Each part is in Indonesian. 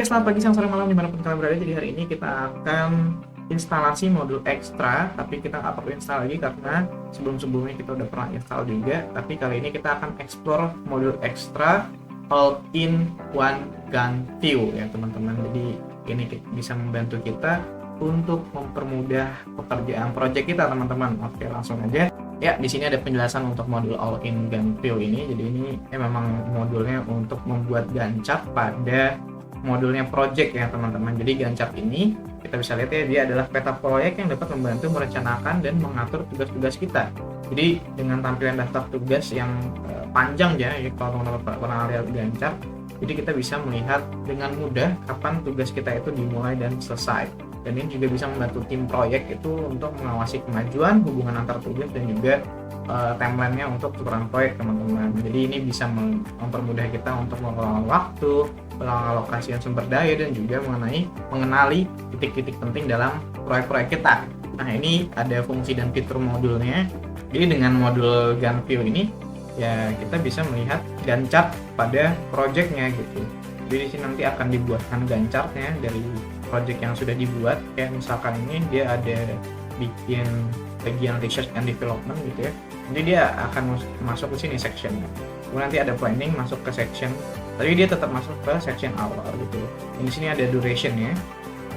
Selamat pagi, siang, sore, malam dimanapun kalian berada. Jadi hari ini kita akan instalasi modul ekstra, tapi kita nggak perlu install lagi karena sebelum-sebelumnya kita udah pernah install juga. Tapi kali ini kita akan explore modul ekstra all-in one gun view ya teman-teman. Jadi ini bisa membantu kita untuk mempermudah pekerjaan project kita teman-teman. Oke, langsung aja. Ya, di sini ada penjelasan untuk modul all-in gun view ini. Jadi ini memang modulnya untuk membuat gancap pada modulnya project ya teman-teman. Jadi gancap ini kita bisa lihat ya, dia adalah peta proyek yang dapat membantu merencanakan dan mengatur tugas-tugas kita. Jadi dengan tampilan daftar tugas yang panjang ya, kalau teman-teman pernah lihat gancap, jadi kita bisa melihat dengan mudah kapan tugas kita itu dimulai dan selesai. Dan ini juga bisa membantu tim proyek itu untuk mengawasi kemajuan hubungan antar tugas dan juga timeline-nya untuk tukeran proyek teman-teman. Jadi ini bisa mempermudah kita untuk mengelola waktu, pengalokasian sumber daya, dan juga mengenali titik-titik penting dalam proyek-proyek kita. Nah, ini ada fungsi dan fitur modulnya. Jadi dengan modul gun view ini ya kita bisa melihat gancap pada projectnya gitu. Jadi di sini nanti akan dibuatkan gancapnya dari project yang sudah dibuat. Kayak misalkan ini dia ada bikin bagian research and development gitu ya. Jadi dia akan masuk ke sini section. Kemudian nanti ada planning masuk ke section. Tapi dia tetap masuk ke section awal gitu. Di sini ada duration-nya.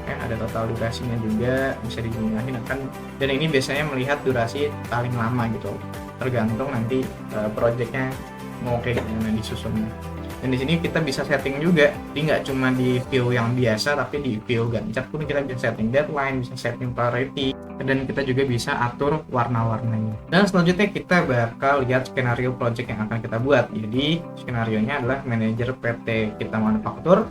Ada total durasinya juga, bisa dijumlahin akan, dan ini biasanya melihat durasi paling lama gitu. Tergantung nanti projectnya mau kayak gimana disusunnya. Dan di sini kita bisa setting juga, jadi nggak cuma di view yang biasa, tapi di view gancap pun kita bisa setting deadline, bisa setting priority, dan kita juga bisa atur warna-warnanya. Dan selanjutnya kita bakal lihat skenario project yang akan kita buat. Jadi skenario-nya adalah manajer PT Kita Manufaktur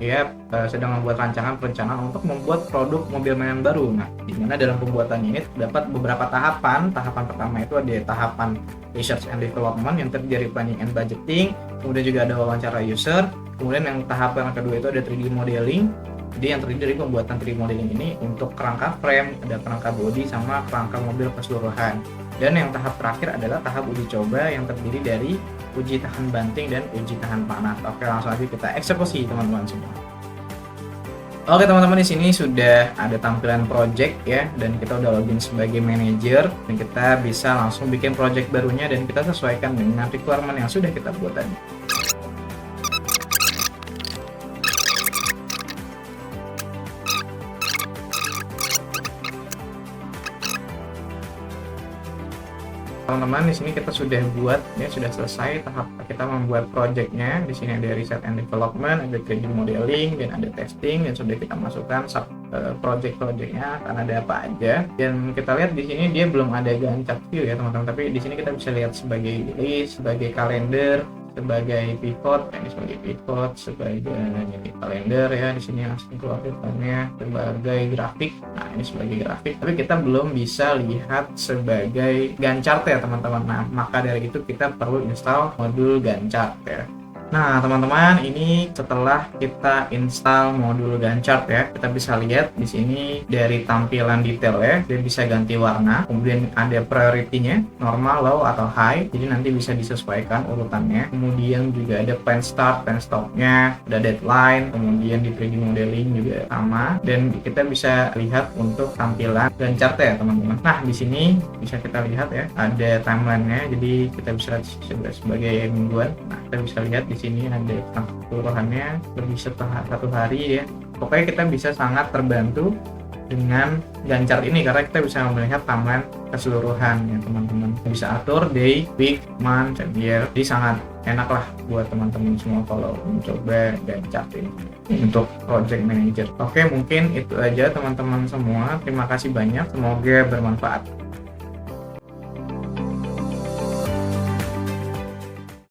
ya sedang membuat rancangan perencanaan untuk membuat produk mobil mainan baru. Nah, di mana dalam pembuatannya ini terdapat beberapa tahapan. Tahapan pertama itu ada tahapan research and development yang terdiri dari planning and budgeting, kemudian juga ada wawancara user, kemudian yang tahap yang kedua itu ada 3D modeling. Jadi yang terdiri dari pembuatan 3D modeling ini untuk kerangka frame, ada kerangka body, sama kerangka mobil keseluruhan. Dan yang tahap terakhir adalah tahap uji coba yang terdiri dari uji tahan banting dan uji tahan panas. Oke, langsung aja kita eksekusi teman-teman semua. Oke teman-teman, di sini sudah ada tampilan project ya, dan kita udah login sebagai manager, dan kita bisa langsung bikin project barunya dan kita sesuaikan dengan requirement yang sudah kita buat tadi. Teman-teman, di sini kita sudah buat ya, sudah selesai tahap kita membuat projectnya. Di sini ada research and development, ada 3D modeling, dan ada testing, dan sudah kita masukkan sub project-projectnya akan ada apa aja. Dan kita lihat di sini dia belum ada gancap view ya teman-teman, tapi di sini kita bisa lihat sebagai list, sebagai kalender, sebagai pivot, ini sebagai pivot, sebagai kalender ya, di sini langsung keluar datanya, sebagai grafik. Nah, ini sebagai grafik, tapi kita belum bisa lihat sebagai gancap ya teman-teman. Nah, maka dari itu kita perlu install modul gancap ya. Nah teman-teman, ini setelah kita install modul gancap ya, kita bisa lihat di sini dari tampilan detail ya, dia bisa ganti warna, kemudian ada priority-nya, normal, low, atau high, jadi nanti bisa disesuaikan urutannya. Kemudian juga ada plan start, plan stop-nya, ada deadline, kemudian di 3D modeling juga sama, dan kita bisa lihat untuk tampilan gancap ya teman-teman. Nah di sini bisa kita lihat ya, ada timeline-nya, jadi kita bisa lihat sebagai mingguan. Nah kita bisa lihat di sini ada keseluruhannya lebih satu hari ya. Pokoknya kita bisa sangat terbantu dengan gancap ini karena kita bisa melihat timeline keseluruhan ya teman-teman. Bisa atur day, week, month, dan year. Jadi sangat enak lah buat teman-teman semua kalau mencoba gancap ini untuk project manager. Oke, mungkin itu aja teman-teman semua. Terima kasih banyak, semoga bermanfaat.